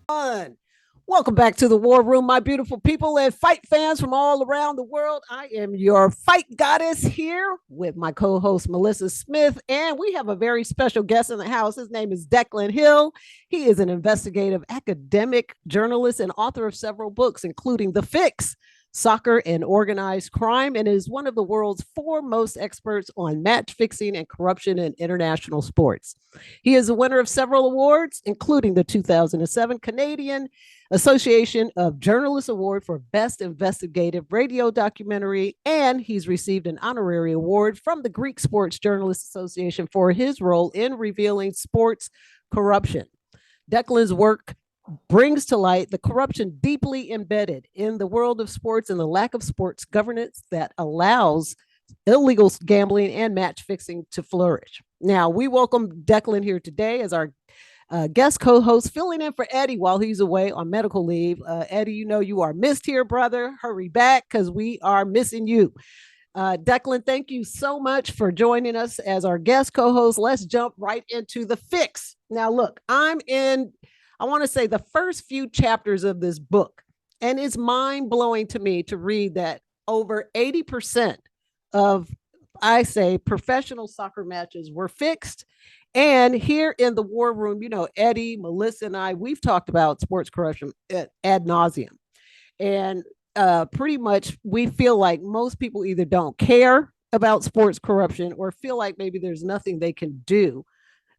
On. Welcome back to the War Room, my beautiful people and fight fans from all around the world. I am your fight goddess here with my co host, Malissa Smith, and we have a very special guest in the house. His name is Declan Hill. He is an investigative academic journalist and author of several books, including The Fix, Soccer and Organized Crime, and is one of the world's foremost experts on match fixing and corruption in international sports. He is a winner of several awards, including the 2007 Canadian Association of Journalists Award for Best Investigative Radio Documentary, and he's received an honorary award from the Greek Sports Journalists Association for his role in revealing sports corruption. Declan's work brings to light the corruption deeply embedded in the world of sports and the lack of sports governance that allows illegal gambling and match fixing to flourish. Now, we welcome Declan here today as our guest co-host, filling in for Eddie while he's away on medical leave. Eddie, you know you are missed here, brother. Hurry back because we are missing you. Declan, thank you so much for joining us as our guest co-host. Let's jump right into The Fix. Now, look, I want to say the first few chapters of this book, and it's mind-blowing to me to read that over 80% of, I say, professional soccer matches were fixed. And here in the War Room, you know, Eddie, Melissa, and I, we've talked about sports corruption ad nauseum. And pretty much we feel like most people either don't care about sports corruption or feel like maybe there's nothing they can do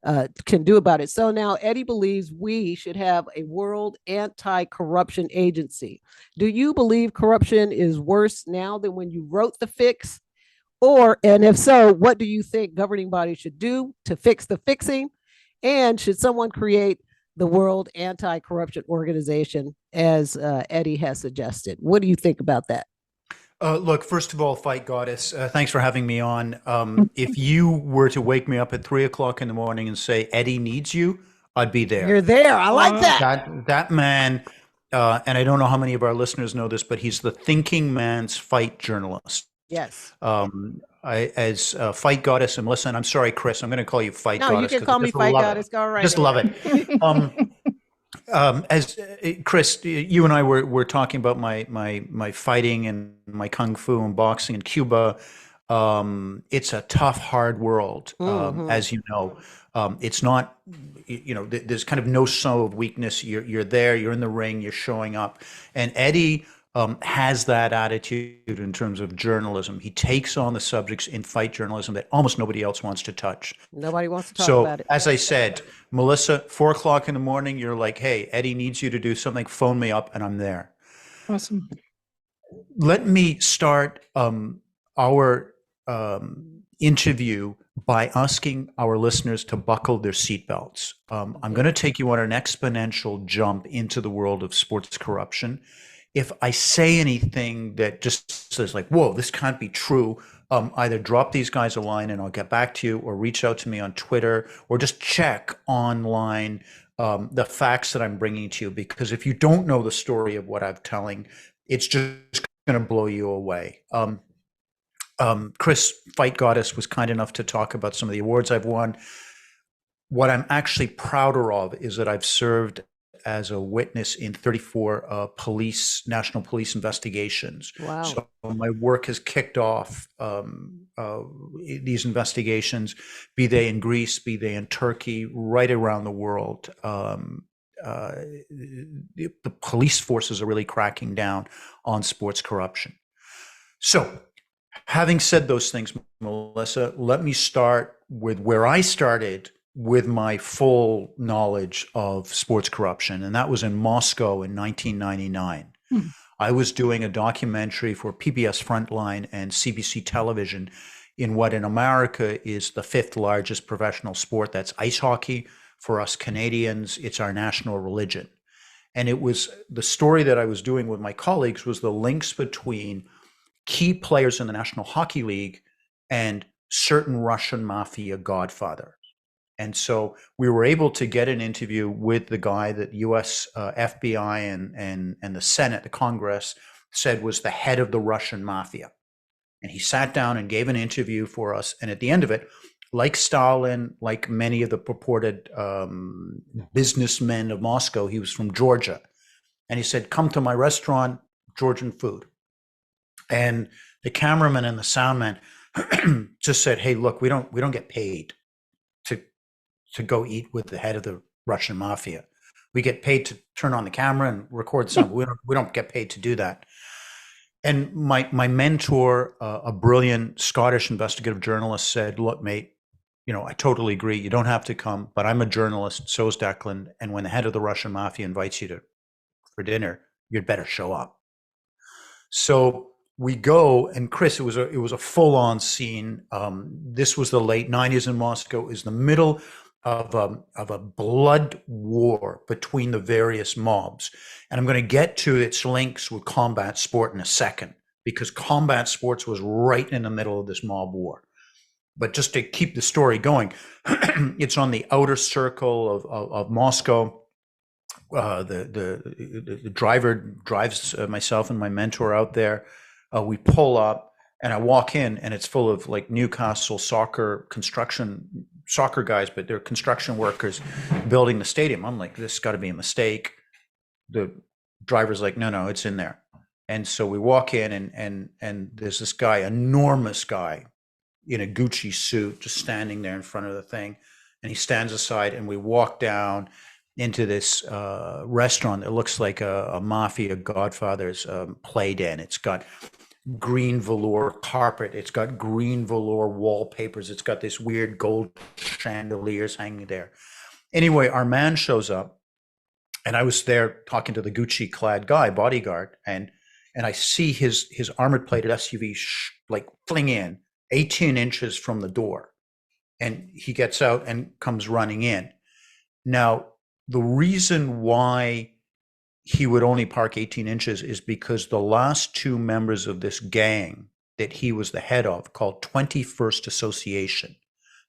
about it. So now Eddie believes we should have a world anti-corruption agency. Do you believe corruption is worse now than when you wrote The Fix? And if so, what do you think governing bodies should do to fix the fixing? And should someone create the World Anti-Corruption Organization, as Eddie has suggested? What do you think about that? Look, first of all, Fight Goddess, thanks for having me on. If you were to wake me up at 3 o'clock in the morning and say, Eddie needs you, I'd be there. You're there. I like that. That man, and I don't know how many of our listeners know this, but he's the thinking man's fight journalist. Yes. As Fight Goddess and listen, I'm sorry, Chris, I'm going to call you Fight No, Goddess. you can call me Fight Goddess. Go right Just love it. As Chris, you and I were talking about my fighting and my kung fu and boxing in Cuba. It's a tough, hard world, as you know. It's not, there's kind of no show of weakness. You're there, you're in the ring, you're showing up. And Eddie has that attitude in terms of journalism. He takes on the subjects in fight journalism that almost nobody else wants to touch. Nobody wants to talk about it. So, as I said, Melissa, 4 o'clock in the morning, you're like, hey, Eddie needs you to do something, phone me up, and I'm there. Awesome. Let me start our interview by asking our listeners to buckle their seatbelts. I'm going to take you on an exponential jump into the world of sports corruption. If I say anything that just says like, whoa, this can't be true, either drop these guys a line and I'll get back to you, or reach out to me on Twitter, or just check online the facts that I'm bringing to you. Because if you don't know the story of what I'm telling, it's just going to blow you away. Chris, Fight Goddess, was kind enough to talk about some of the awards I've won. What I'm actually prouder of is that I've served as a witness in 34 national police investigations. Wow. So my work has kicked off these investigations, be they in Greece, be they in Turkey, right around the world. The police forces are really cracking down on sports corruption. So having said those things, Melissa, let me start with where I started with my full knowledge of sports corruption, and that was in Moscow in 1999. I was doing a documentary for PBS Frontline and CBC Television in what in America is the 5th largest professional sport. That's ice hockey. For us Canadians, it's our national religion. And it was the story that I was doing with my colleagues was the links between key players in the National Hockey League and certain Russian mafia godfather. And so we were able to get an interview with the guy that US FBI and the Senate, the Congress, said was the head of the Russian mafia. And he sat down and gave an interview for us. And at the end of it, like Stalin, like many of the purported businessmen of Moscow, he was from Georgia. And he said, come to my restaurant, Georgian food. And the cameraman and the soundman just said, hey, look, we don't get paid to go eat with the head of the Russian mafia. We get paid to turn on the camera and record some. We don't get paid to do that. And my mentor, a brilliant Scottish investigative journalist, said, look, mate, I totally agree. You don't have to come, but I'm a journalist. So is Declan. And when the head of the Russian mafia invites you for dinner, you'd better show up. So we go, and Chris, it was a full on scene. This was the late '90s in Moscow. It was the middle of a blood war between the various mobs, and I'm going to get to its links with combat sport in a second, because combat sports was right in the middle of this mob war. But just to keep the story going, it's on the outer circle of Moscow. The driver drives myself and my mentor out there. We pull up, and I walk in, and it's full of like Newcastle soccer guys, but they're construction workers building the stadium. I'm like, this has got to be a mistake. The driver's like, no, it's in there. And so we walk in, and there's this guy, enormous guy in a Gucci suit, just standing there in front of the thing. And he stands aside, and we walk down into this restaurant that looks like a mafia Godfather's play den. It's got green velour carpet. It's got green velour wallpapers. It's got this weird gold chandeliers hanging there. Anyway, our man shows up, and I was there talking to the Gucci clad guy, bodyguard, and I see his armored plated SUV like fling in 18 inches from the door, and he gets out and comes running in. Now, the reason why he would only park 18 inches is because the last two members of this gang that he was the head of, called 21st Association,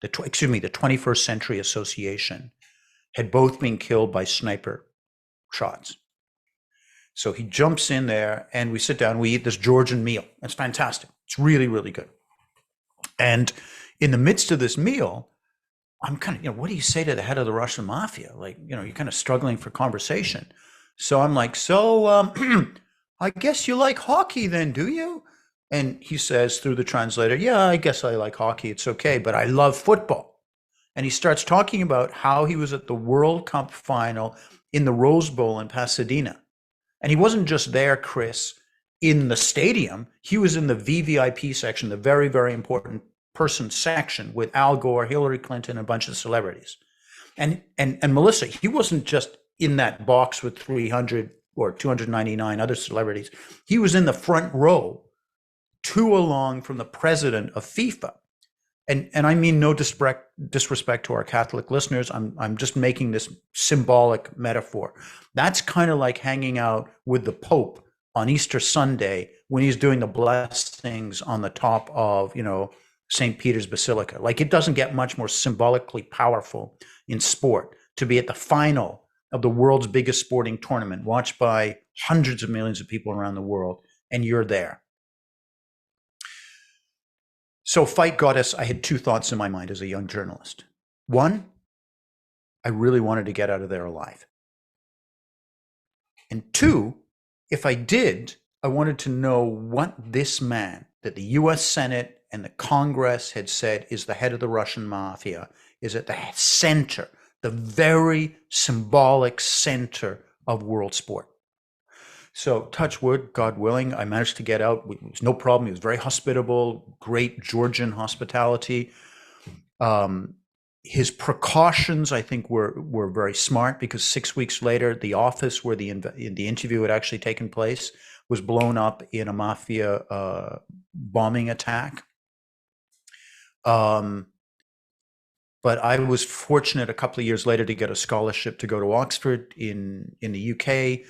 the 21st Century Association, had both been killed by sniper shots. So he jumps in there, and we sit down, we eat this Georgian meal. It's fantastic. It's really, really good. And in the midst of this meal, I'm kind of, what do you say to the head of the Russian mafia? Like, you're kind of struggling for conversation. So I'm like, I guess you like hockey then, do you? And he says through the translator, yeah, I guess I like hockey. It's okay, but I love football. And he starts talking about how he was at the World Cup final in the Rose Bowl in Pasadena. And he wasn't just there, Chris, in the stadium. He was in the VVIP section, the very, very important person section, with Al Gore, Hillary Clinton, a bunch of celebrities. And Melissa, he wasn't just in that box with 300 or 299 other celebrities. He was in the front row, two along from the president of FIFA. And I mean no disrespect to our Catholic listeners. I'm just making this symbolic metaphor. That's kind of like hanging out with the Pope on Easter Sunday when he's doing the blessings on the top of, St. Peter's Basilica. Like, it doesn't get much more symbolically powerful in sport to be at the final of the world's biggest sporting tournament, watched by hundreds of millions of people around the world, and you're there. So Fight Goddess, I had two thoughts in my mind as a young journalist. One, I really wanted to get out of there alive. And two, if I did, I wanted to know what this man that the US Senate and the Congress had said is the head of the Russian mafia is at the center, the very symbolic center of world sport. So touch wood, God willing, I managed to get out. It was no problem. He was very hospitable, great Georgian hospitality. His precautions, I think, were very smart, because 6 weeks later, the office where the interview had actually taken place was blown up in a mafia bombing attack. But I was fortunate a couple of years later to get a scholarship to go to Oxford in the UK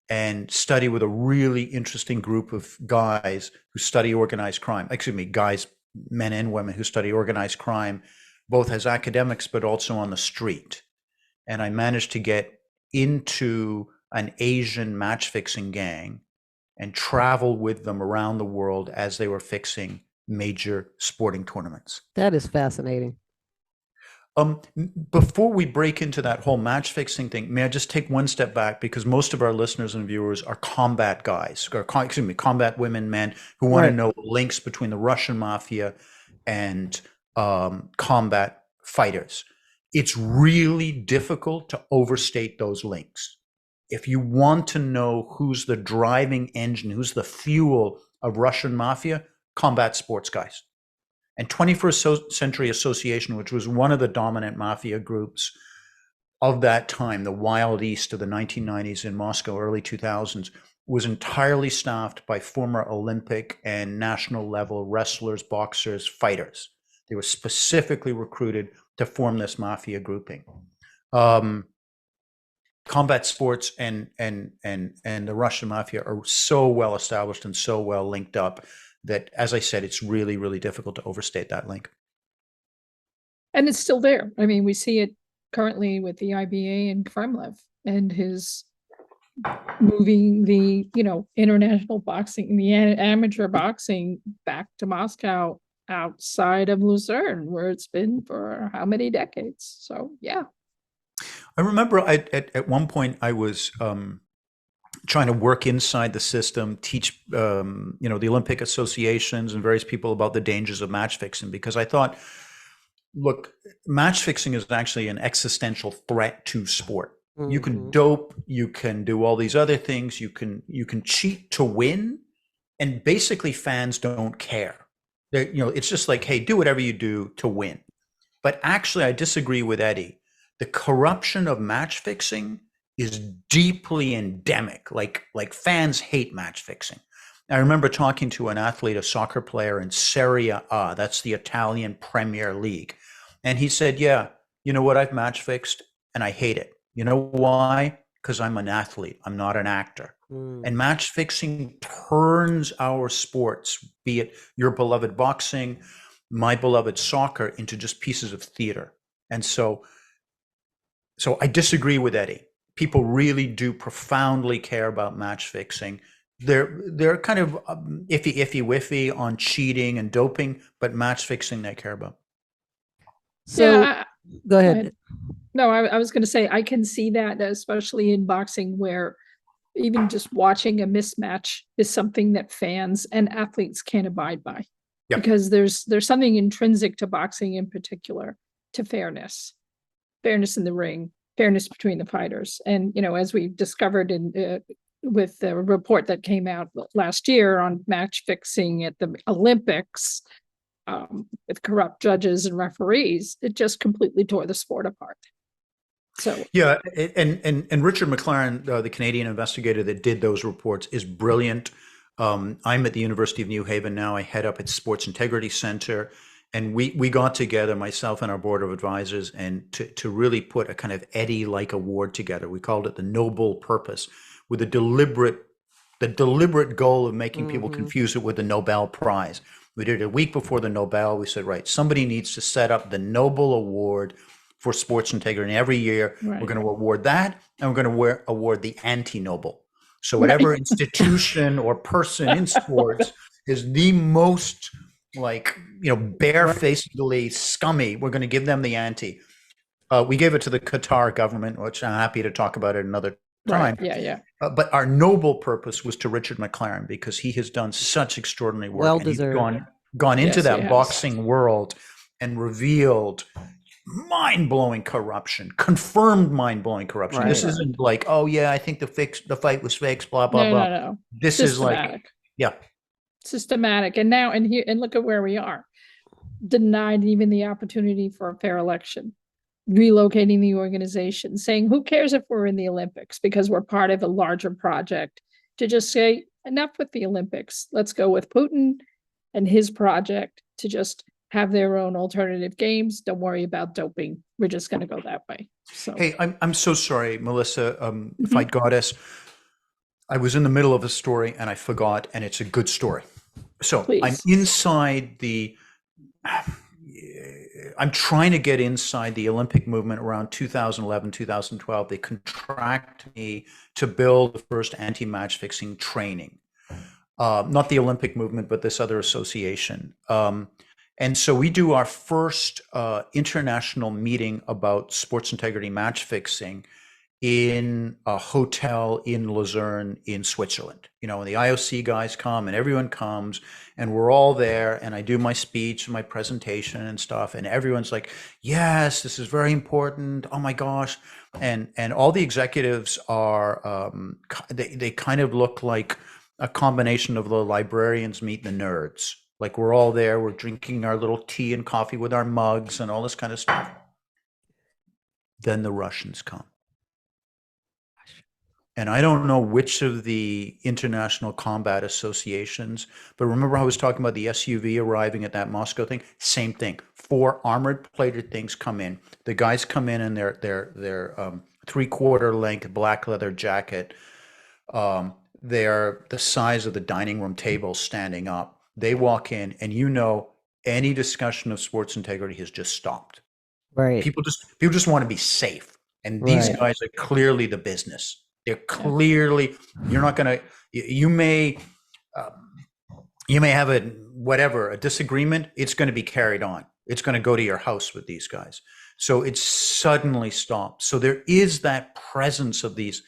and study with a really interesting group of guys who study organized crime. Guys, men and women who study organized crime, both as academics but also on the street. And I managed to get into an Asian match fixing gang and travel with them around the world as they were fixing major sporting tournaments. That is fascinating. Before we break into that whole match fixing thing, may I just take one step back because most of our listeners and viewers are combat guys, or excuse me, combat women, men who want to Right. know links between the Russian mafia and combat fighters. It's really difficult to overstate those links. If you want to know who's the driving engine, who's the fuel of Russian mafia, combat sports guys. And 21st Century Association, which was one of the dominant mafia groups of that time, the Wild East of the 1990s in Moscow, early 2000s, was entirely staffed by former Olympic and national level wrestlers, boxers, fighters. They were specifically recruited to form this mafia grouping. Combat sports and the Russian mafia are so well established and so well linked up that, as I said, it's really, really difficult to overstate that link. And it's still there. I mean, we see it currently with the IBA and Kremlev and his moving the, international boxing, the amateur boxing back to Moscow outside of Lucerne, where it's been for how many decades. So, yeah. I remember at one point I was trying to work inside the system, teach the Olympic associations and various people about the dangers of match fixing, because I thought, look, match fixing is actually an existential threat to sport. Mm-hmm. You can dope, you can do all these other things, you can cheat to win, and basically fans don't care. It's just like, hey, do whatever you do to win. But actually, I disagree with Eddie. The corruption of match fixing is deeply endemic. Like fans hate match fixing. I remember talking to an athlete, a soccer player in Serie A, that's the Italian Premier League. And he said, yeah, you know what, I've match fixed and I hate it. You know why? Because I'm an athlete, I'm not an actor. And match fixing turns our sports, be it your beloved boxing, my beloved soccer, into just pieces of theater. And so I disagree with Eddie. People really do profoundly care about match fixing. They're kind of iffy on cheating and doping, but match fixing they care about. So go ahead. No, I was going to say, I can see that, especially in boxing, where even just watching a mismatch is something that fans and athletes can't abide by. Yep. Because there's something intrinsic to boxing in particular, to fairness in the ring, fairness between the fighters. And, as we discovered with the report that came out last year on match fixing at the Olympics, with corrupt judges and referees, it just completely tore the sport apart. So yeah, and Richard McLaren, the Canadian investigator that did those reports, is brilliant. I'm at the University of New Haven now. I head up its Sports Integrity Center. And we got together, myself and our board of advisors, and to really put a kind of Eddie-like award together. We called it the Noble Purpose, with the deliberate goal of making people confuse it with the Nobel Prize. We did it a week before the Nobel. We said, right, somebody needs to set up the Nobel Award for sports integrity. And every year, we're going to award that, and we're going to award the anti-Nobel. So whatever institution or person in sports is the most barefacedly scummy, we're going to give them the anti. We gave it to the Qatar government, which I'm happy to talk about it another time. Right. Yeah. But our noble purpose was to Richard McLaren, because he has done such extraordinary work. Well and he's deserved. gone into that boxing world and revealed mind-blowing corruption, confirmed mind-blowing corruption. Right. This isn't like, oh yeah, I think the fight was fixed, blah blah blah. No. This is like, yeah. Systematic. And now, and look at where we are. Denied even the opportunity for a fair election, relocating the organization, saying, who cares if we're in the Olympics, because we're part of a larger project, to just say, enough with the Olympics. Let's go with Putin and his project to just have their own alternative games. Don't worry about doping. We're just going to go that way. So, hey, I'm so sorry, Melissa, Fight Goddess. I was in the middle of a story and I forgot, and it's a good story. So please. I'm trying to get inside the Olympic movement around 2011, 2012. They contract me to build the first anti-match fixing training. Not the Olympic movement, but this other association. And so we do our first international meeting about sports integrity match fixing in a hotel in Luzerne in Switzerland. You know, when the IOC guys come and everyone comes and we're all there and I do my speech and my presentation and stuff and everyone's like, yes, this is very important. Oh my gosh. And all the executives are, they kind of look like a combination of the librarians meet the nerds. Like we're all there, we're drinking our little tea and coffee with our mugs and all this kind of stuff. Then the Russians come. And I don't know which of the international combat associations, but remember I was talking about the SUV arriving at that Moscow thing? Same thing. 4 armored plated things come in. The guys come in their 3/4 length black leather jacket. They're the size of the dining room table standing up. They walk in and you know any discussion of sports integrity has just stopped. Right. People just want to be safe. And these Right. guys are clearly the business. They're clearly, you're not going to, you may have a disagreement. It's going to be carried on. It's going to go to your house with these guys. So it suddenly stops. So there is that presence of these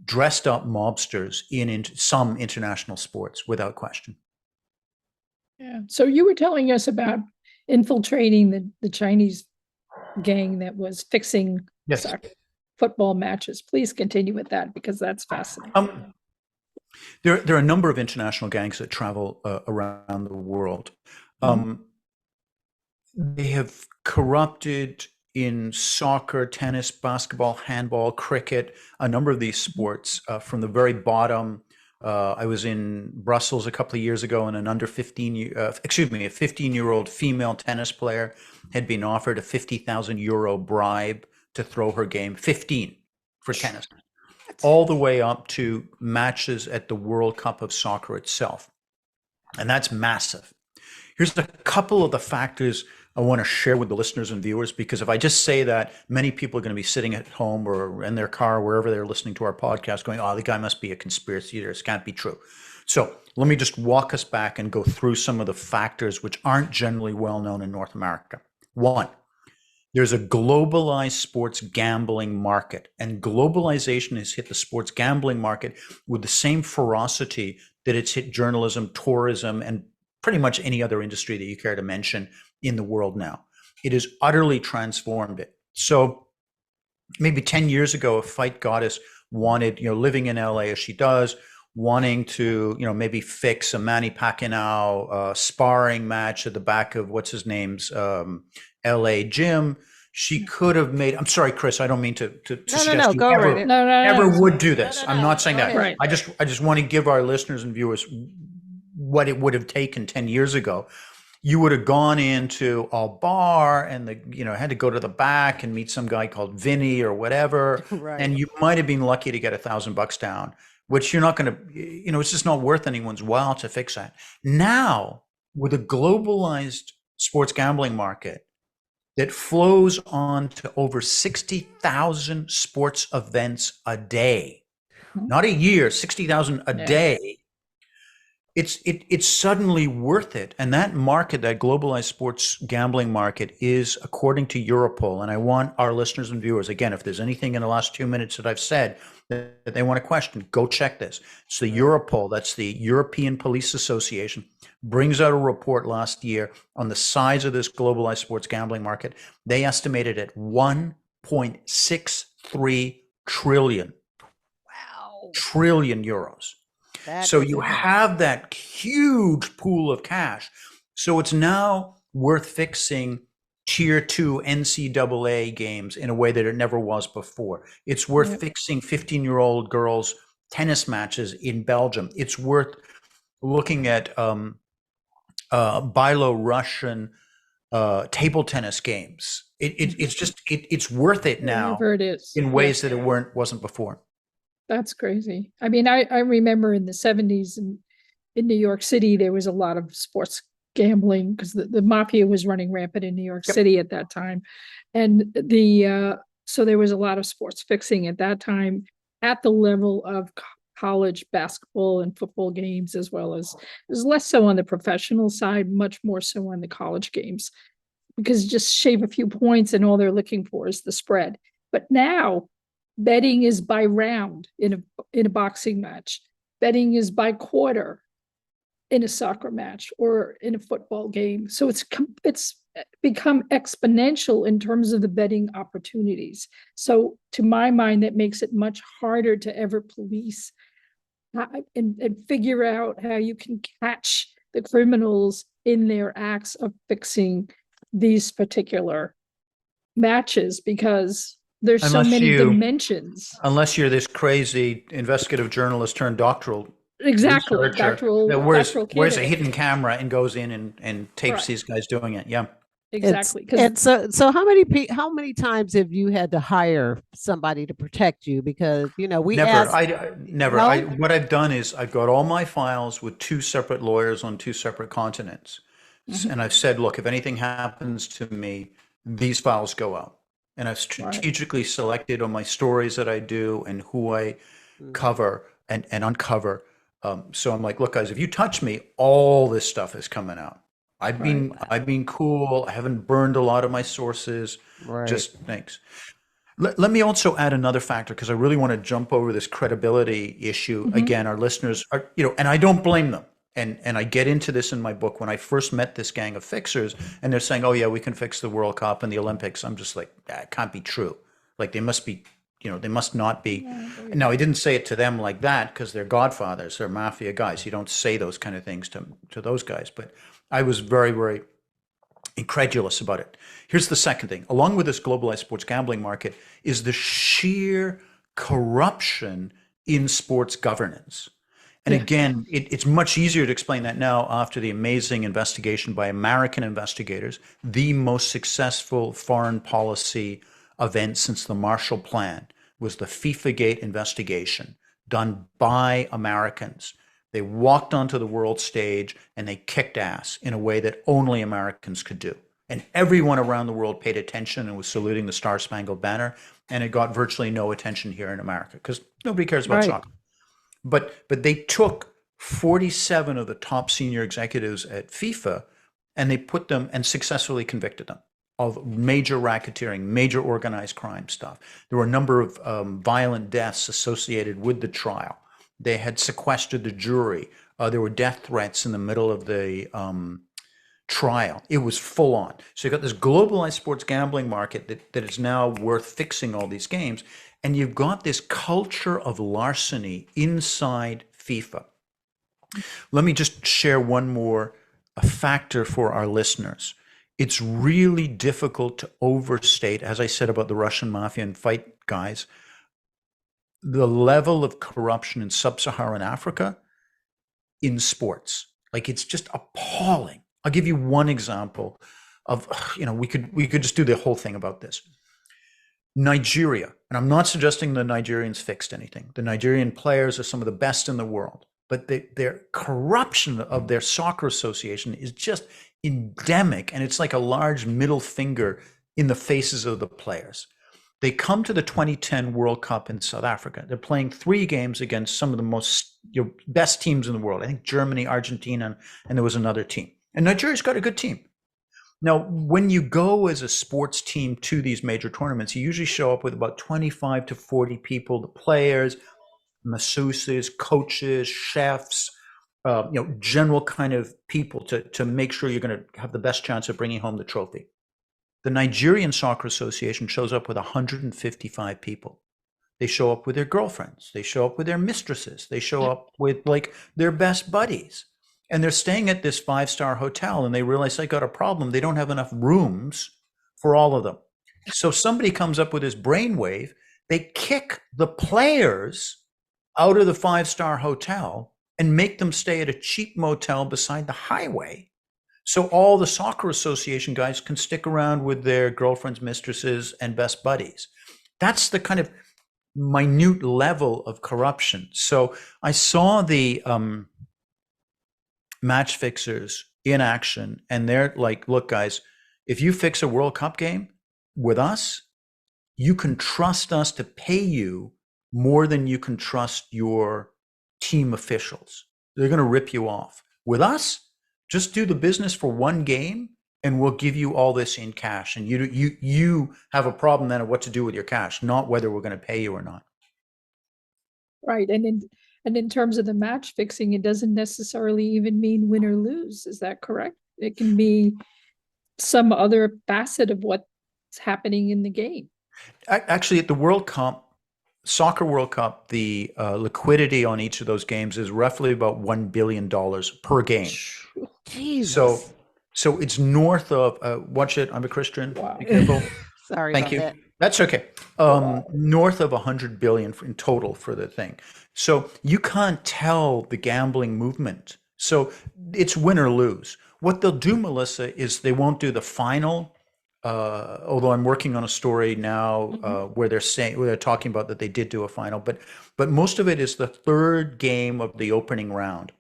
dressed up mobsters in some international sports without question. Yeah. So you were telling us about infiltrating the Chinese gang that was fixing Yes. soccer football matches. Please continue with that because that's fascinating. There are a number of international gangs that travel around the world. They have corrupted in soccer, tennis, basketball, handball, cricket, a number of these sports from the very bottom. I was in Brussels a couple of years ago, and a 15-year-old female tennis player had been offered a €50,000 bribe to throw her game, 15 for tennis, all the way up to matches at the World Cup of Soccer itself. And that's massive. Here's a couple of the factors I want to share with the listeners and viewers, because if I just say that, many people are going to be sitting at home or in their car, wherever they're listening to our podcast going, oh, the guy must be a conspiracy theorist. Can't be true. So let me just walk us back and go through some of the factors which aren't generally well known in North America. 1, there's a globalized sports gambling market, and globalization has hit the sports gambling market with the same ferocity that it's hit journalism, tourism, and pretty much any other industry that you care to mention in the world now. It has utterly transformed it. So maybe 10 years ago, a fight goddess wanted, living in LA as she does, wanting to, maybe fix a Manny Pacquiao sparring match at the back of what's his name's LA gym. She could have made, I'm sorry, Chris, I don't mean to suggest you ever would do this. I'm not saying that. Right. I just want to give our listeners and viewers what it would have taken 10 years ago. You would have gone into a bar and had to go to the back and meet some guy called Vinny or whatever. Right. And you might have been lucky to get $1,000 down, which you're not going to, it's just not worth anyone's while to fix that. Now, with a globalized sports gambling market that flows on to over 60,000 sports events a day, not a year, 60,000 a day, it's suddenly worth it. And that market, that globalized sports gambling market, is, according to Europol, and I want our listeners and viewers, again, if there's anything in the last 2 minutes that I've said that they want to question, go check this. It's the Europol, that's the European Police Association, brings out a report last year on the size of this globalized sports gambling market. They estimated at 1.63 trillion. Wow. Trillion euros. So you have that huge pool of cash. So it's now worth fixing tier 2 NCAA games in a way that it never was before. It's worth fixing 15-year-old girls' tennis matches in Belgium. It's worth looking at Byelorussian table tennis games. It's worth it now. Whatever it is. In ways that it wasn't before. That's crazy. I mean, I remember in the 70s in New York City, there was a lot of sports gambling because the mafia was running rampant in New York City at that time. And so there was a lot of sports fixing at that time at the level of college basketball and football games, as well as there's less so on the professional side, much more so on the college games, because just shave a few points and all they're looking for is the spread. But now betting is by round in a boxing match. Betting is by quarter in a soccer match or in a football game. So it's become exponential in terms of the betting opportunities. So to my mind, that makes it much harder to ever police and figure out how you can catch the criminals in their acts of fixing these particular matches, because there's so many dimensions. Unless you're this crazy investigative journalist turned doctoral Exactly. researcher that wears a hidden camera and goes in and tapes these guys doing it. Yeah. Exactly. And so how many times have you had to hire somebody to protect you? Because, you know, we never. What I've done is I've got all my files with 2 separate lawyers on 2 separate continents. Mm-hmm. And I've said, look, if anything happens to me, these files go out. And I've strategically selected on my stories that I do and who I cover and uncover. So I'm like, look, guys, if you touch me, all this stuff is coming out. I've been cool. I haven't burned a lot of my sources. Just thanks. Let me also add another factor, because I really want to jump over this credibility issue. Mm-hmm. Again, our listeners are, and I don't blame them. And I get into this in my book when I first met this gang of fixers, and they're saying, oh yeah, we can fix the World Cup and the Olympics. I'm just like, it can't be true. Like, they must be, they must not be. Now, I didn't say it to them like that, because they're godfathers, they're mafia guys. You don't say those kind of things to those guys. But I was very, very incredulous about it. Here's the second thing. Along with this globalized sports gambling market is the sheer corruption in sports governance. And again, it's much easier to explain that now after the amazing investigation by American investigators, the most successful foreign policy event since the Marshall Plan was the FIFA-gate investigation done by Americans. They walked onto the world stage and they kicked ass in a way that only Americans could do. And everyone around the world paid attention and was saluting the Star-Spangled Banner. And it got virtually no attention here in America because nobody cares about soccer. But they took 47 of the top senior executives at FIFA and they put them and successfully convicted them of major racketeering, major organized crime stuff. There were a number of violent deaths associated with the trial. They had sequestered the jury. There were death threats in the middle of the trial. It was full on. So you've got this globalized sports gambling market that is now worth fixing all these games. And you've got this culture of larceny inside FIFA. Let me just share one more factor for our listeners. It's really difficult to overstate, as I said about the Russian mafia and fight guys, the level of corruption in sub-Saharan Africa in sports. Like, it's just appalling. I'll give you one example of, we could just do the whole thing about this. Nigeria, and I'm not suggesting the Nigerians fixed anything. The Nigerian players are some of the best in the world, but their corruption of their soccer association is just endemic, and it's like a large middle finger in the faces of the players. They come to the 2010 World Cup in South Africa. They're playing 3 games against some of the most best teams in the world. I think Germany, Argentina, and there was another team. And Nigeria's got a good team. Now, when you go as a sports team to these major tournaments, you usually show up with about 25 to 40 people, the players, masseuses, coaches, chefs, general kind of people to make sure you're going to have the best chance of bringing home the trophy. The Nigerian Soccer Association shows up with 155 people. They show up with their girlfriends. They show up with their mistresses. They show up with like their best buddies. And they're staying at this 5-star hotel and they realize they got a problem. They don't have enough rooms for all of them. So somebody comes up with this brainwave. They kick the players out of the 5-star hotel and make them stay at a cheap motel beside the highway. So all the soccer association guys can stick around with their girlfriends, mistresses, and best buddies. That's the kind of minute level of corruption. So I saw the match fixers in action, and they're like, look, guys, if you fix a World Cup game with us, you can trust us to pay you more than you can trust your team officials. They're going to rip you off. With us, just do the business for one game and we'll give you all this in cash. And you have a problem then of what to do with your cash, not whether we're going to pay you or not. Right. And in terms of the match fixing, it doesn't necessarily even mean win or lose. Is that correct? It can be some other facet of what's happening in the game. Actually, at the World Cup, Soccer World Cup, the liquidity on each of those games is roughly about $1 billion per game. Jesus. So it's north of, watch it, I'm a Christian, Wow. be careful. Sorry Thank about you. that. That's okay. Wow. North of 100 billion in total for the thing. So you can't tell the gambling movement. So it's win or lose. What they'll do, Melissa, is they won't do the final. Although I'm working on a story now where they're talking about that they did do a final, but most of it is the third game of the opening round.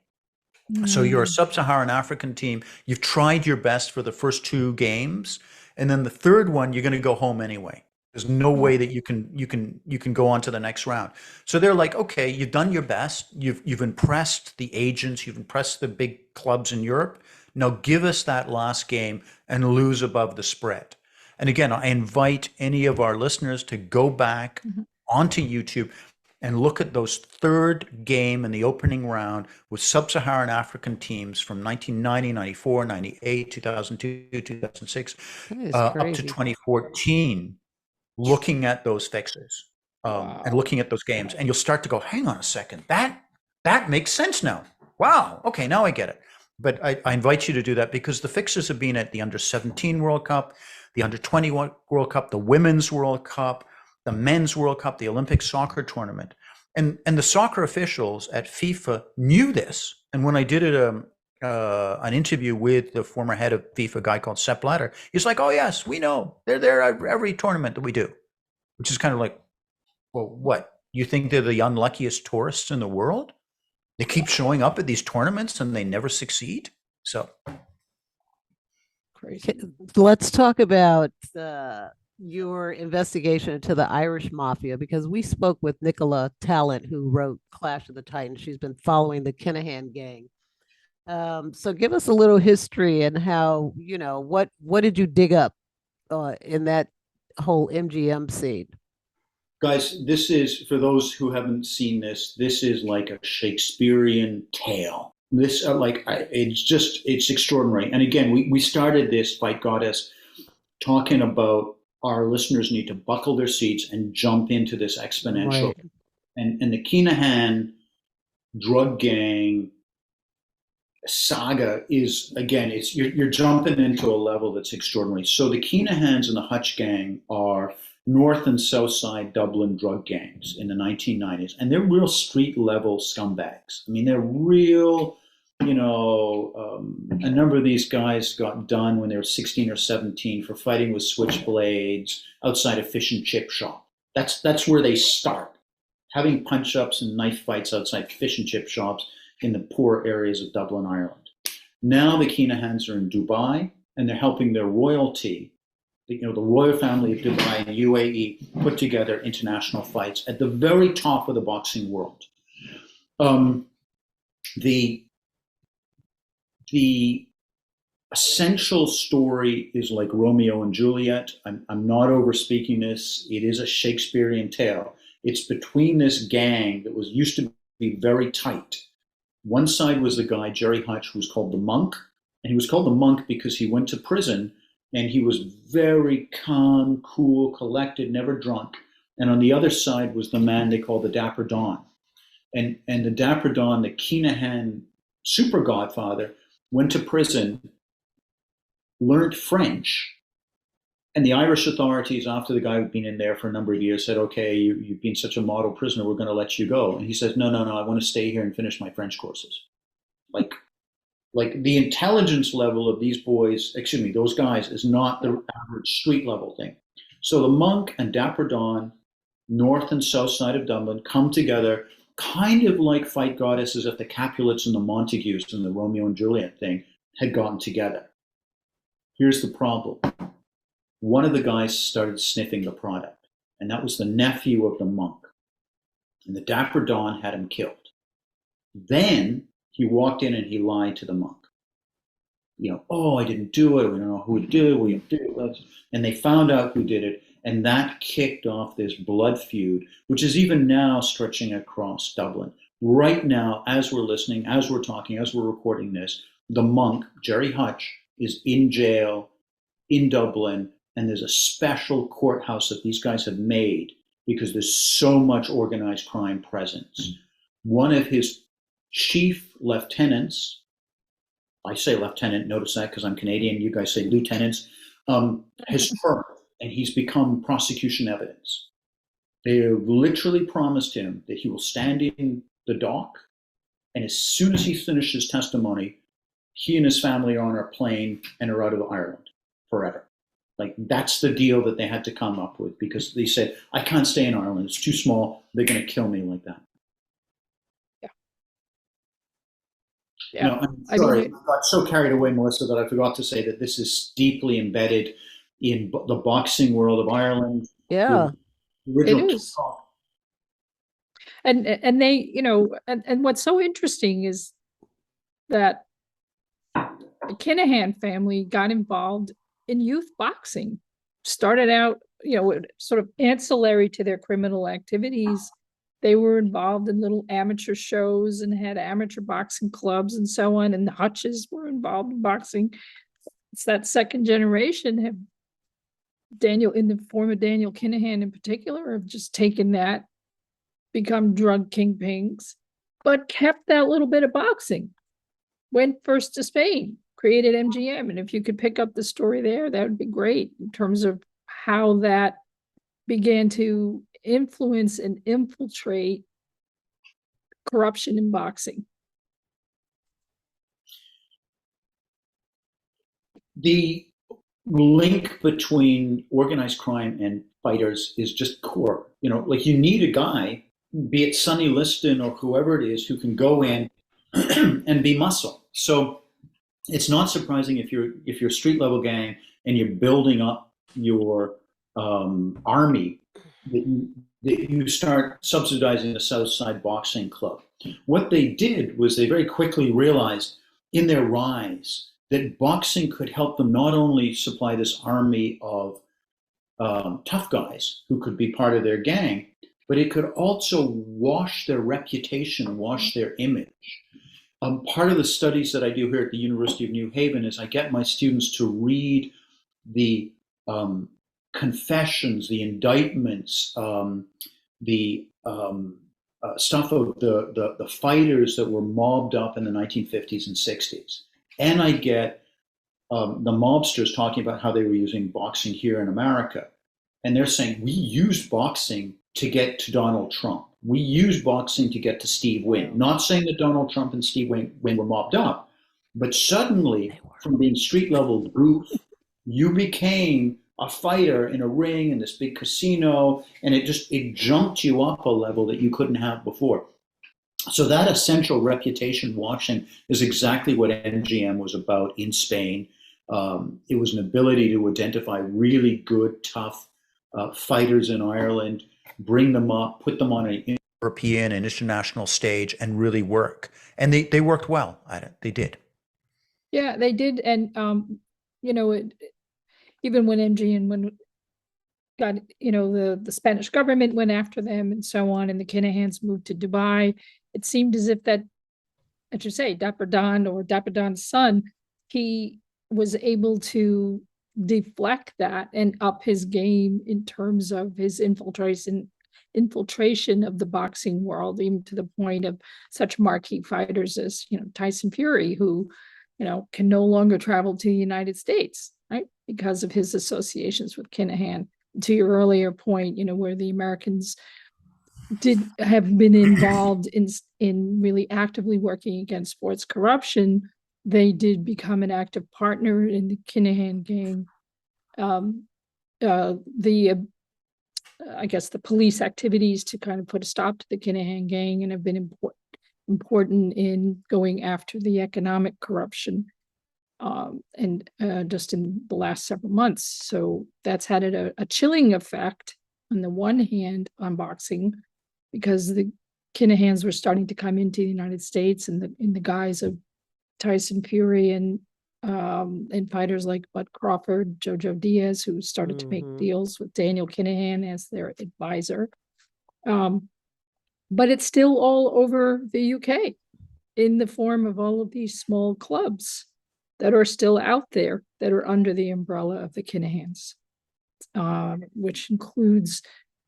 So you're a sub-Saharan African team. You've tried your best for the first two games, and then the third one you're going to go home anyway. There's no way that you can go on to the next round. So they're like, okay, you've done your best. You've impressed the agents. You've impressed the big clubs in Europe. Now give us that last game and lose above the spread. And again, I invite any of our listeners to go back onto YouTube and look at those third game in the opening round with sub-Saharan African teams from 1990, 94, 98, 2002, 2006, up to 2014, looking at those fixes and looking at those games. And you'll start to go, hang on a second, that makes sense now. Wow, okay, now I get it. But I invite you to do that because the fixes have been at the Under-17 World Cup, the Under-21 World Cup, the Women's World Cup, the Men's World Cup, the Olympic soccer tournament. And the soccer officials at FIFA knew this. And when I did an interview with the former head of FIFA, a guy called Sepp Blatter, he's like, oh, yes, we know. They're there at every tournament that we do, which is kind of like, well, what? You think they're the unluckiest tourists in the world? They keep showing up at these tournaments and they never succeed. So Crazy. Let's talk about your investigation into the Irish mafia, because we spoke with Nicola Tallant, who wrote Clash of the Titans. She's been following the Kinahan gang. So give us a little history and how, what did you dig up in that whole MGM scene? Guys, this is, for those who haven't seen this, this is like a Shakespearean tale. This, it's extraordinary. And again, we started this, Fight Goddess, talking about our listeners need to buckle their seats and jump into this exponential. Right. And the Kinahan drug gang saga is, again, you're jumping into a level that's extraordinary. So the Kinahans and the Hutch gang are North and South Side Dublin drug gangs in the 1990s, and they're real street level scumbags. I mean, they're real. A number of these guys got done when they were 16 or 17 for fighting with switchblades outside a fish and chip shop. That's where they start, having punch-ups and knife fights outside fish and chip shops in the poor areas of Dublin, Ireland. Now the Kinahans are in Dubai, and they're helping their royalty, the royal family of Dubai and UAE, put together international fights at the very top of the boxing world. The essential story is like Romeo and Juliet. I'm not overspeaking this. It is a Shakespearean tale. It's between this gang that used to be very tight. One side was the guy, Jerry Hutch, who was called the Monk. And he was called the Monk because he went to prison and he was very calm, cool, collected, never drunk. And on the other side was the man they called the Dapper Don. And the Dapper Don, the Kinahan super godfather, went to prison, learned French, and the Irish authorities, after the guy had been in there for a number of years, said, okay, you've been such a model prisoner, we're going to let you go. And he says, no, I want to stay here and finish my French courses. Like the intelligence level of these boys, those guys, is not the average street level thing. So the Monk and Dapper Don, North and South Side of Dublin, come together, kind of like Fight Goddess, as if the Capulets and the Montagues and the Romeo and Juliet thing had gotten together. Here's the problem. One of the guys started sniffing the product, and that was the nephew of the Monk. And the Dapper Don had him killed. Then he walked in and he lied to the monk. Oh, I didn't do it. We don't know who did it. We didn't do it. And they found out who did it. And that kicked off this blood feud, which is even now stretching across Dublin. Right now, as we're listening, as we're talking, as we're recording this, the monk, Jerry Hutch, is in jail in Dublin. And there's a special courthouse that these guys have made because there's so much organized crime presence. Mm-hmm. One of his chief lieutenants, I say lieutenant, notice that because I'm Canadian, you guys say lieutenants, has turned and he's become prosecution evidence. They have literally promised him that he will stand in the dock, and as soon as he finishes testimony, he and his family are on a plane and are out of Ireland forever. Like, that's the deal that they had to come up with, because they said, I can't stay in Ireland, it's too small, they're going to kill me like that. Yeah. No, I'm sorry. I got so carried away, Melissa, that I forgot to say that this is deeply embedded in the boxing world of Ireland. Yeah, it is. And they, and what's so interesting is that the Kinahan family got involved in youth boxing. Started out, sort of ancillary to their criminal activities. They were involved in little amateur shows and had amateur boxing clubs and so on. And the Hutches were involved in boxing. It's that second generation have in the form of Daniel Kinahan in particular, have just taken that, become drug kingpins, but kept that little bit of boxing. Went first to Spain, created MGM. And if you could pick up the story there, that would be great in terms of how that began to influence and infiltrate corruption in boxing. The link between organized crime and fighters is just core. Like, you need a guy, be it Sonny Liston or whoever it is, who can go in and be muscle. So it's not surprising if you're a street level gang and you're building up your army, that you start subsidizing the Southside Boxing Club. What they did was they very quickly realized in their rise that boxing could help them not only supply this army of tough guys who could be part of their gang, but it could also wash their reputation, wash their image. Part of the studies that I do here at the University of New Haven is I get my students to read the confessions, the indictments, the stuff of the fighters that were mobbed up in the 1950s and 60s. And I get the mobsters talking about how they were using boxing here in America. And they're saying, we used boxing to get to Donald Trump. We used boxing to get to Steve Wynn. Not saying that Donald Trump and Steve Wynn were mobbed up, but suddenly, from being street level goof, you became a fighter in a ring in this big casino, and it jumped you up a level that you couldn't have before. So that essential reputation washing is exactly what MGM was about in Spain. It was an ability to identify really good, tough fighters in Ireland, bring them up, put them on an European and international stage, and really work. And they worked well at it. They did. Yeah, they did. And, even when MGM got, the Spanish government went after them and so on, and the Kinahans moved to Dubai, it seemed as if that, as you say, Dapper Don or Dapper Don's son, he was able to deflect that and up his game in terms of his infiltration of the boxing world, even to the point of such marquee fighters as, Tyson Fury, who, can no longer travel to the United States, right? Because of his associations with Kinahan. To your earlier point, where the Americans did have been involved in really actively working against sports corruption, they did become an active partner in the Kinahan gang. I guess the police activities to kind of put a stop to the Kinahan gang and have been important in going after the economic corruption, and just in the last several months. So that's had a chilling effect on the one hand on boxing, because Kinahans were starting to come into the United States in the guise of Tyson Fury and fighters like Bud Crawford, Jojo Diaz, who started to make deals with Daniel Kinahan as their advisor. But it's still all over the UK in the form of all of these small clubs that are still out there that are under the umbrella of the Kinahans, which includes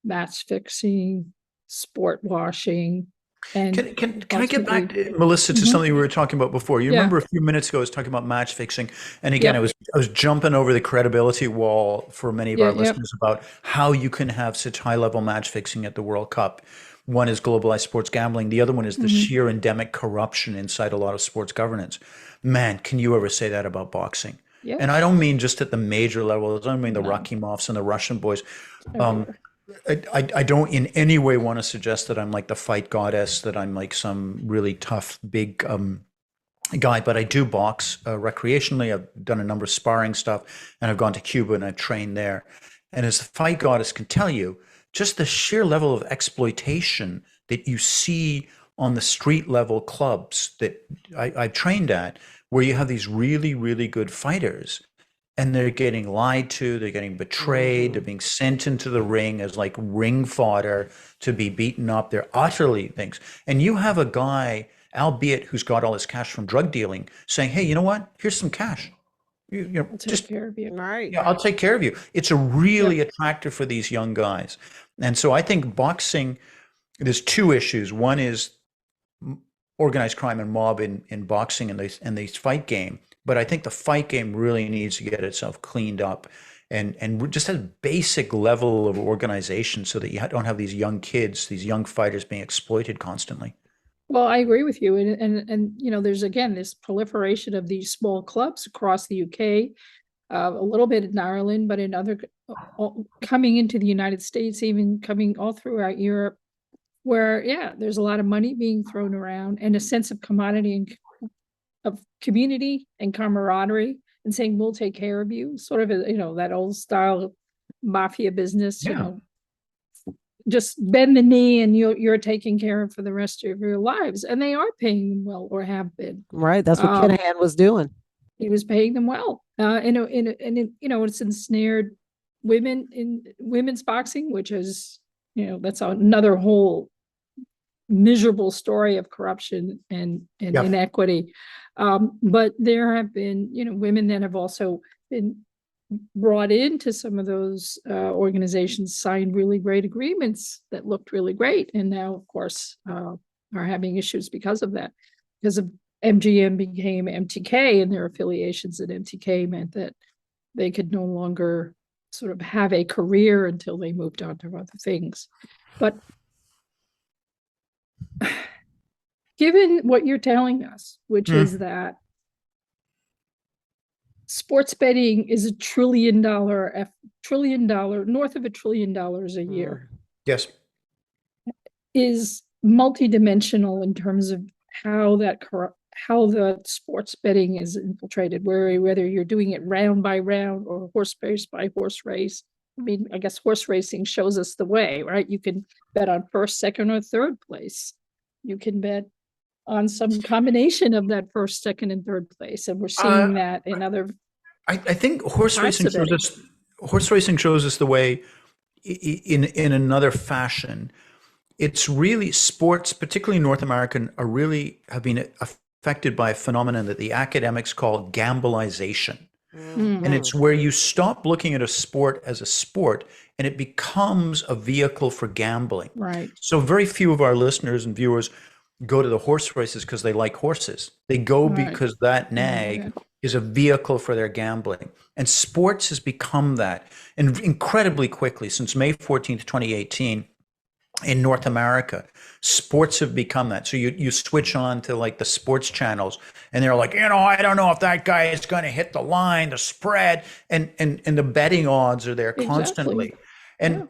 match fixing, sport washing. And can I get back, Melissa, to something we were talking about before? You remember a few minutes ago I was talking about match fixing, and again, I was jumping over the credibility wall for many of our listeners about how you can have such high level match fixing at the World Cup. One is globalized sports gambling. The other one is the sheer endemic corruption inside a lot of sports governance. Man, can you ever say that about boxing? Yeah. And I don't mean just at the major level. I don't mean the Rakimovs and the Russian boys. I don't in any way want to suggest that I'm like the fight goddess, that I'm like some really tough, big guy, but I do box recreationally. I've done a number of sparring stuff, and I've gone to Cuba and I've trained there. And as the fight goddess can tell you, just the sheer level of exploitation that you see on the street level clubs that I've trained at, where you have these really, really good fighters, and they're getting lied to, they're getting betrayed, they're being sent into the ring as like ring fodder to be beaten up. They're utterly things. And you have a guy, albeit who's got all his cash from drug dealing, saying, hey, you know what? Here's some cash. I'll take care of you. Right. Yeah, I'll take care of you. It's a really attractive for these young guys. And so I think boxing, there's two issues. One is organized crime and mob in boxing and the fight game. But I think the fight game really needs to get itself cleaned up and just a basic level of organization so that you don't have these young kids, these young fighters being exploited constantly. Well, I agree with you. And you know, there's again this proliferation of these small clubs across the UK, a little bit in Ireland, but in other coming into the United States, even coming all throughout Europe, where there's a lot of money being thrown around and a sense of commodity and of community and camaraderie, and saying we'll take care of you, sort of that old style mafia business. You know, just bend the knee and you're taken care of for the rest of your lives, and they are paying them well, or have been. Right, that's what Kinahan was doing. He was paying them well. It's ensnared women in women's boxing, which is that's another whole miserable story of corruption and inequity. But there have been, women that have also been brought into some of those organizations, signed really great agreements that looked really great, and now, of course, are having issues because of that. Because of MGM became MTK, and their affiliations at MTK meant that they could no longer sort of have a career until they moved on to other things. But given what you're telling us, which is that sports betting is $1 trillion, north of $1 trillion a year. Yes. Is multidimensional in terms of how the sports betting is infiltrated, whether you're doing it round by round or horse race by horse race. I mean, I guess horse racing shows us the way, right? You can bet on first, second, or third place. You can bet on some combination of that first, second, and third place, and we're seeing that in other. I think horse racing shows us the way in another fashion. It's really sports, particularly North American, have been affected by a phenomenon that the academics call gambleization. And it's where you stop looking at a sport as a sport and it becomes a vehicle for gambling. Right. So very few of our listeners and viewers go to the horse races because they like horses. They go because that nag is a vehicle for their gambling. And sports has become that, and incredibly quickly since May 14th, 2018, in North America, sports have become that. So you switch on to like the sports channels and they're like, I don't know if that guy is going to hit the line, the spread, and the betting odds are there constantly. And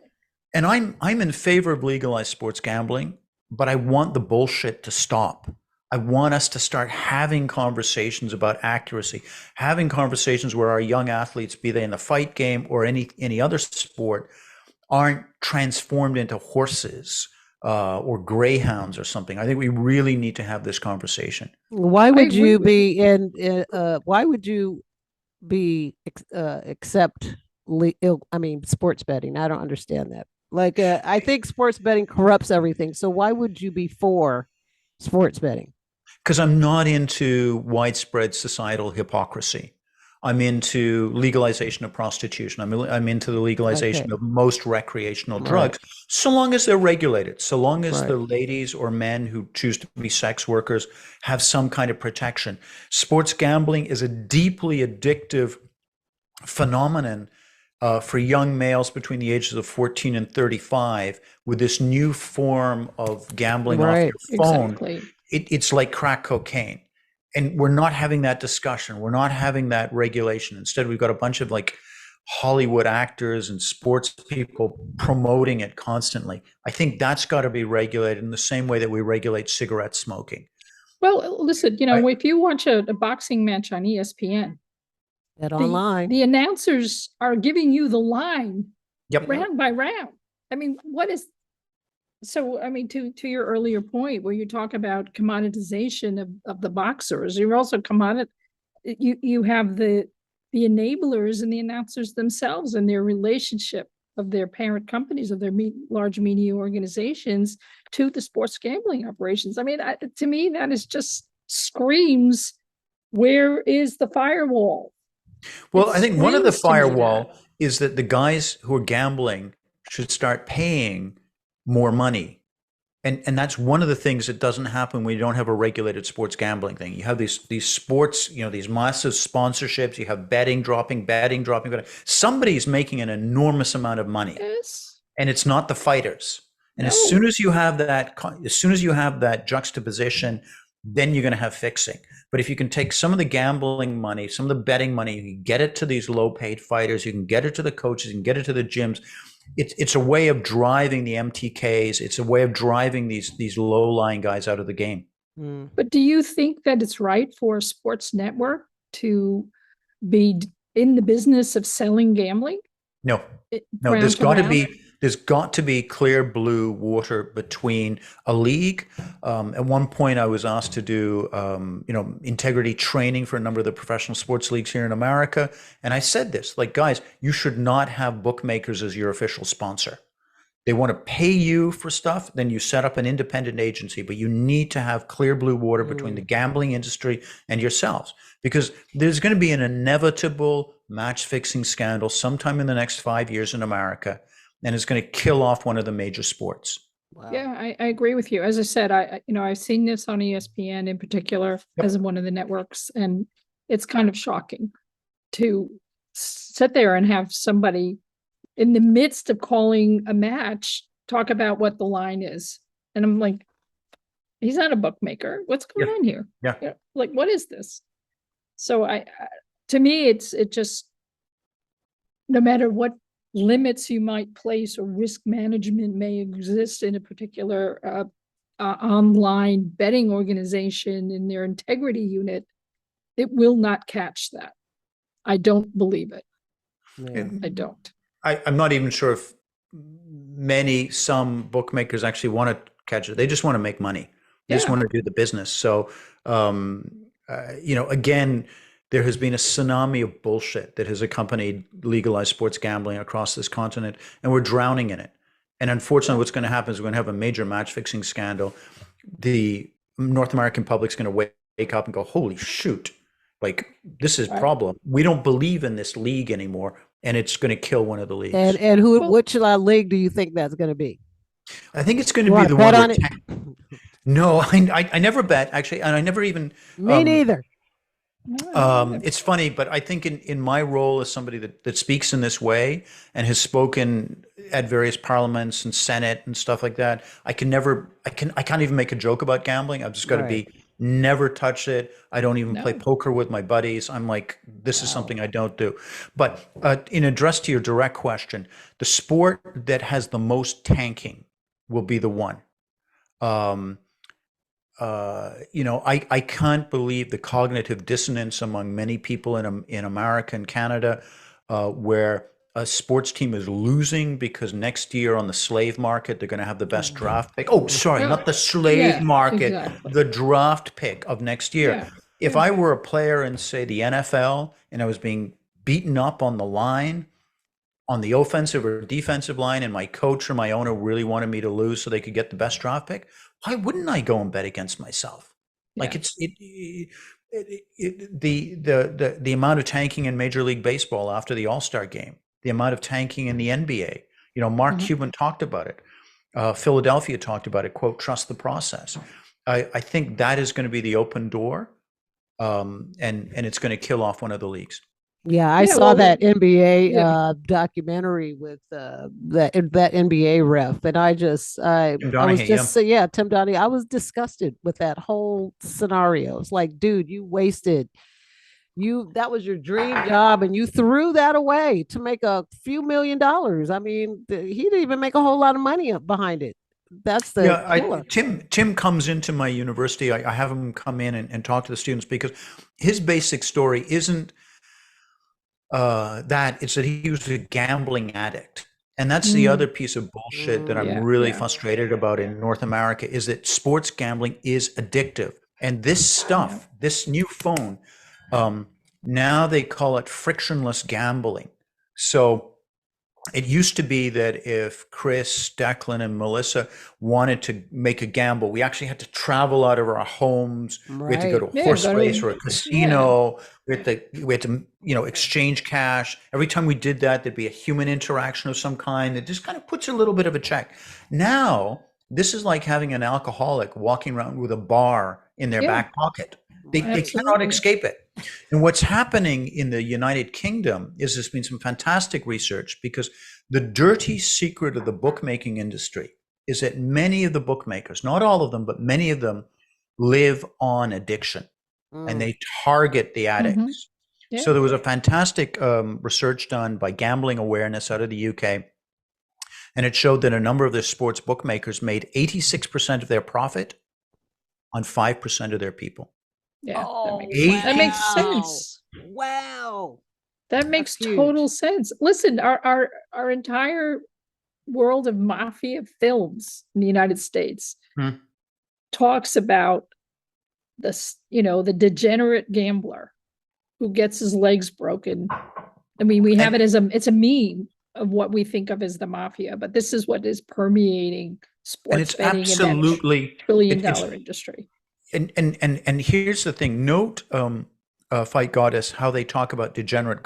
I'm in favor of legalized sports gambling, but I want the bullshit to stop. I want us to start having conversations about accuracy, having conversations where our young athletes, be they in the fight game or any other sport, aren't transformed into horses or greyhounds or something. I think we really need to have this conversation. Why I would agree you with you. be in why would you be accept I mean sports betting? I don't understand that. Like I think sports betting corrupts everything. So why would you be for sports betting? Because I'm not into widespread societal hypocrisy. I'm into legalization of prostitution. I'm into the legalization Okay. of most recreational Right. drugs, so long as they're regulated, so long as Right. the ladies or men who choose to be sex workers have some kind of protection. Sports gambling is a deeply addictive phenomenon for young males between the ages of 14 and 35 with this new form of gambling off Right. your phone. Exactly. It's like crack cocaine. And we're not having that discussion. We're not having that regulation. Instead, we've got a bunch of like Hollywood actors and sports people promoting it constantly. I think that's got to be regulated in the same way that we regulate cigarette smoking. Well, listen, I, if you watch a boxing match on ESPN, Bet the online. the announcers are giving you the line yep. round by round. I mean, what is so? I mean, to your earlier point, where you talk about commoditization of the boxers, you're also you have the enablers and the announcers themselves and their relationship of their parent companies, of their large media organizations to the sports gambling operations. I mean, to me, that is just screams, where is the firewall? Well, It I think one of the screams to me that. firewall is that the guys who are gambling should start paying more money. And that's one of the things that doesn't happen when you don't have a regulated sports gambling thing. You have these sports, these massive sponsorships, you have betting dropping. Somebody's making an enormous amount of money, Yes. and it's not the fighters. And as No. soon as you have that juxtaposition, then you're going to have fixing. But if you can take some of the gambling money, some of the betting money, you can get it to these low paid fighters, you can get it to the coaches, you can get it to the gyms. It's a way of driving the MTKs. It's a way of driving these low lying guys out of the game. Mm. But do you think that it's right for a sports network to be in the business of selling gambling? No, Round there's to got to round? be clear blue water between a league. At one point, I was asked to do integrity training for a number of the professional sports leagues here in America, and I said this, like, guys, you should not have bookmakers as your official sponsor. They want to pay you for stuff, then you set up an independent agency, but you need to have clear blue water between the gambling industry and yourselves, because there's going to be an inevitable match fixing scandal sometime in the next 5 years in America, and it's going to kill off one of the major sports. Wow. Yeah, I agree with you. As I said, I've seen this on ESPN in particular as one of the networks, and it's kind of shocking to sit there and have somebody in the midst of calling a match talk about what the line is. And I'm like, he's not a bookmaker. What's going on here? Yeah. Like, what is this? So to me, it just, no matter what limits you might place or risk management may exist in a particular online betting organization in their integrity unit, it will not catch that. I don't believe it. Yeah. I don't. I'm not even sure if some bookmakers actually want to catch it. They just want to make money. They just want to do the business. So, again, there has been a tsunami of bullshit that has accompanied legalized sports gambling across this continent, and we're drowning in it. And unfortunately, what's going to happen is we're going to have a major match fixing scandal. The North American public's going to wake up and go, holy shoot, like, this is a problem. We don't believe in this league anymore, and it's going to kill one of the leagues. And which league do you think that's going to be? I think it's going to be the one where No, I never bet, actually, and I never even. Me neither. It's funny, but I think in my role as somebody that speaks in this way and has spoken at various parliaments and Senate and stuff like that, I can't even make a joke about gambling. I've just got to be never touch it. I don't even play poker with my buddies. I'm like, this is something I don't do. But in address to your direct question, the sport that has the most tanking will be the one. I can't believe the cognitive dissonance among many people in America and Canada, where a sports team is losing because next year on the slave market, they're going to have the best draft pick. Oh, sorry, not the slave market, exactly. the draft pick of next year. Yeah. If I were a player in, say, the NFL and I was being beaten up on the line, on the offensive or defensive line, and my coach or my owner really wanted me to lose so they could get the best draft pick, why wouldn't I go and bet against myself? Like the amount of tanking in Major League Baseball after the All-Star game, the amount of tanking in the NBA. Mark Cuban talked about it. Philadelphia talked about it. Quote, trust the process. I think that is going to be the open door, and it's going to kill off one of the leagues. Yeah, I saw that NBA documentary with that NBA ref, and I was just Tim Donahue. I was disgusted with that whole scenario. It's like, dude, you wasted that was your dream job, and you threw that away to make a few $1 million. I mean, he didn't even make a whole lot of money up behind it. That's the Tim comes into my university. I have him come in and talk to the students because his basic story isn't it's that he was a gambling addict. And that's the other piece of bullshit that I'm really frustrated about in North America, is that sports gambling is addictive. And this stuff, this new phone, now they call it frictionless gambling. So it used to be that if Chris, Declan, and Melissa wanted to make a gamble, we actually had to travel out of our homes. Right. We had to go to a horse race or a casino. We had to exchange cash. Every time we did that, there'd be a human interaction of some kind that just kind of puts a little bit of a check. Now, this is like having an alcoholic walking around with a bar in their back pocket. They cannot escape it. And what's happening in the United Kingdom is there's been some fantastic research, because the dirty secret of the bookmaking industry is that many of the bookmakers, not all of them, but many of them live on addiction and they target the addicts. So there was a fantastic research done by Gambling Awareness out of the UK. And it showed that a number of the sports bookmakers made 86% of their profit on 5% of their people. Yeah, that makes sense. Wow. That makes total sense. Listen, our entire world of mafia films in the United States talks about the degenerate gambler who gets his legs broken. I mean, we have it's a meme of what we think of as the mafia, but this is what is permeating sports betting in that $1 trillion industry. And here's the thing. Note, Fight Goddess, how they talk about degenerate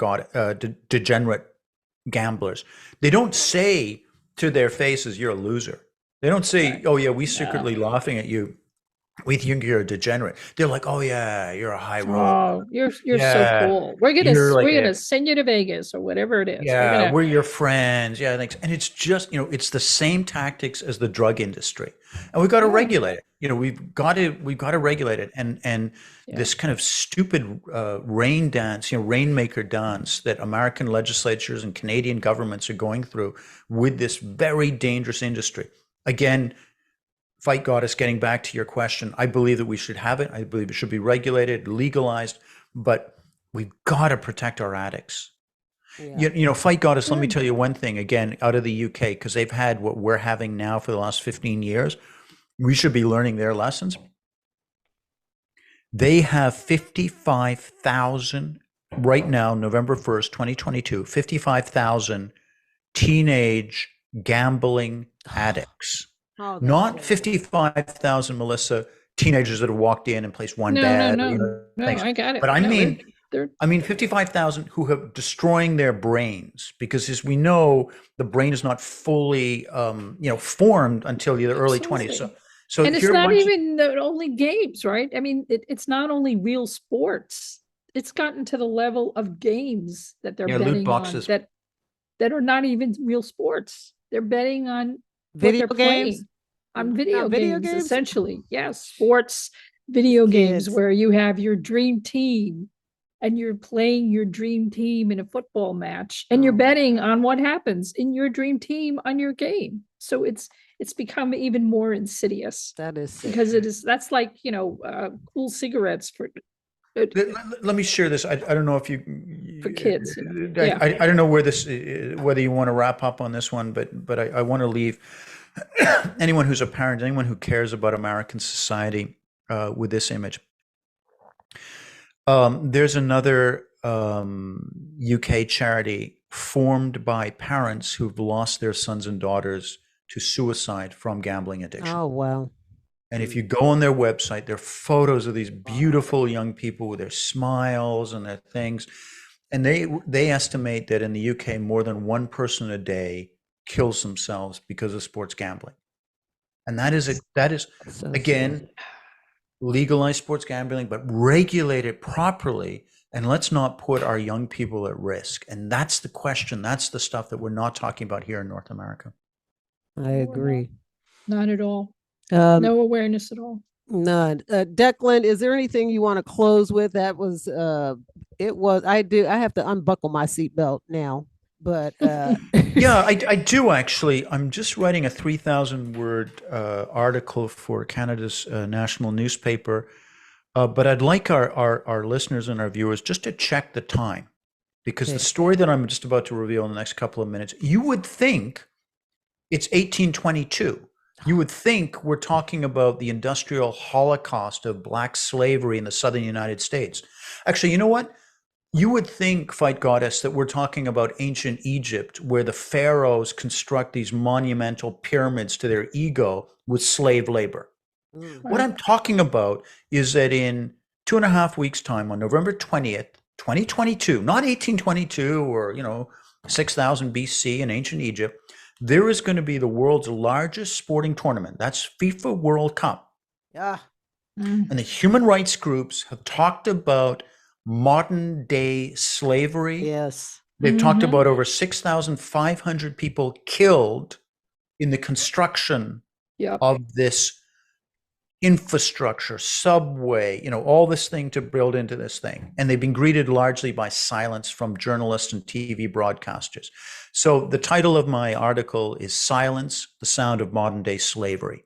gamblers. They don't say to their faces, "You're a loser." They don't say, "Oh yeah, we secretly laughing at you. We think you're a degenerate." They're like, "Oh yeah, you're a high roller. Oh, you're so cool. We're gonna send you to Vegas or whatever it is. Yeah, we're your friends. Yeah, thanks." And it's just it's the same tactics as the drug industry, and we've got to regulate it. We've got to regulate it, and this kind of stupid rain dance, rainmaker dance that American legislatures and Canadian governments are going through with this very dangerous industry. Again, Fight Goddess, getting back to your question, I believe that we should have it. I believe it should be regulated, legalized, but we've got to protect our addicts. Yeah. Fight Goddess, let me tell you one thing, again, out of the UK, because they've had what we're having now for the last 15 years. We should be learning their lessons. They have 55,000 right now, November 1st, 2022, 55,000 teenage gambling addicts. Not 55,000, Melissa, teenagers that have walked in and placed one bet. No, I got it. But I mean 55,000 who have destroying their brains, because as we know, the brain is not fully, formed until the early 20s. So and it's not even only games, right? I mean, it's not only real sports. It's gotten to the level of games that they're betting on that are not even real sports. They're betting on video games, on video games, essentially. Yes, sports video games where you have your dream team and you're playing your dream team in a football match and you're betting on what happens in your dream team on your game. So it's become even more insidious. That is sick. Because that's like, cool cigarettes Let me share this. I don't know if you For kids, yeah. I don't know where this, whether you want to wrap up on this one, but I want to leave anyone who's a parent, anyone who cares about American society, with this image. There's another UK charity formed by parents who've lost their sons and daughters to suicide from gambling addiction. Oh, wow. And if you go on their website, there are photos of these beautiful young people with their smiles and their things. And they estimate that in the UK, more than one person a day kills themselves because of sports gambling. And that is So again, sad. legalize sports gambling, but regulate it properly. And let's not put our young people at risk. And that's the question. That's the stuff that we're not talking about here in North America. I agree. Not at all. No awareness at all. None. Declan, is there anything you want to close with? That was, I have to unbuckle my seatbelt now, but Yeah, I do actually. I'm just writing a 3,000 word article for Canada's national newspaper, but I'd like our listeners and our viewers just to check the time, because the story that I'm just about to reveal in the next couple of minutes, you would think it's 1822. You would think we're talking about the industrial holocaust of black slavery in the southern United States. Actually, you know what? You would think, Fight Goddess, that we're talking about ancient Egypt, where the pharaohs construct these monumental pyramids to their ego with slave labor. What I'm talking about is that in 2.5 weeks' time, on November 20th, 2022, not 1822 or 6,000 BC in ancient Egypt, there is going to be the world's largest sporting tournament. That's FIFA World Cup. yeah. And the human rights groups have talked about modern day slavery. Yes. They've talked about over 6,500 people killed in the construction of this infrastructure, subway, all this thing to build into this thing. And they've been greeted largely by silence from journalists and TV broadcasters. So the title of my article is Silence, the Sound of Modern Day Slavery.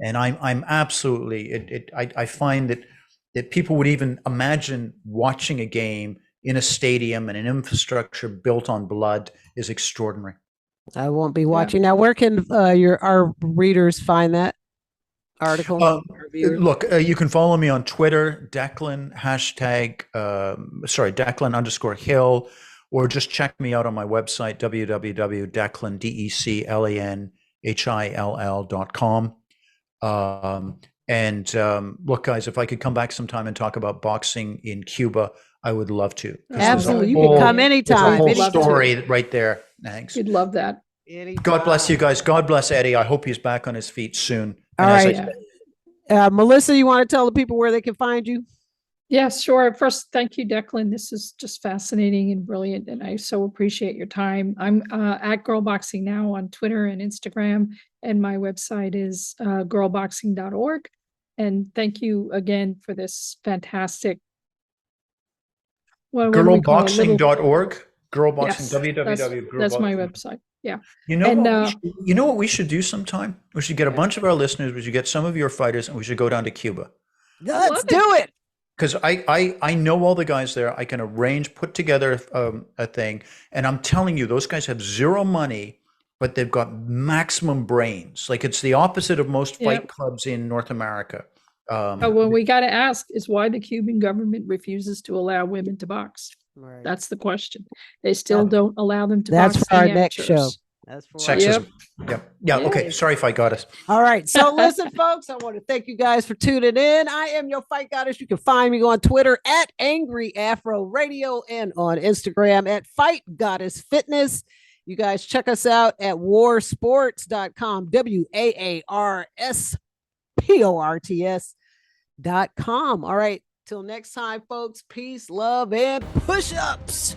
And I'm absolutely, I find that people would even imagine watching a game in a stadium and an infrastructure built on blood is extraordinary. I won't be watching. Now, where can our readers find that article? Look, you can follow me on Twitter, Declan _Hill, or just check me out on my website, www.declanhill.com. Look, guys, if I could come back sometime and talk about boxing in Cuba, I would love to. Absolutely. You can come anytime. There's a whole story right there. Thanks. We'd love that. Anytime. God bless you guys. God bless Eddie. I hope he's back on his feet soon. All right. Melissa, you want to tell the people where they can find you? Yeah, sure. First, thank you, Declan. This is just fascinating and brilliant, and I so appreciate your time. I'm at Girl Boxing Now on Twitter and Instagram, and my website is girlboxing.org. And thank you again for this fantastic. Girlboxing.org. Girlboxing. Yes, www. That's my website. Yeah. You know what we should do sometime? We should get a bunch of our listeners. We should get some of your fighters, and we should go down to Cuba. Let's do it. Because I know all the guys there. I can put together a thing. And I'm telling you, those guys have zero money, but they've got maximum brains. Like, it's the opposite of most fight clubs in North America. Well, we got to ask is why the Cuban government refuses to allow women to box. Right. That's the question. They still don't allow them to box. That's for our next show. That's for sexism. Yep. Okay. Sorry if I got us. All right. So listen, folks, I want to thank you guys for tuning in. I am your Fight Goddess. You can find me on Twitter at Angry Afro Radio and on Instagram at Fight Goddess Fitness. You guys check us out at warsports.com, WAARSPORTS.com. All right. Till next time, folks. Peace, love, and push-ups.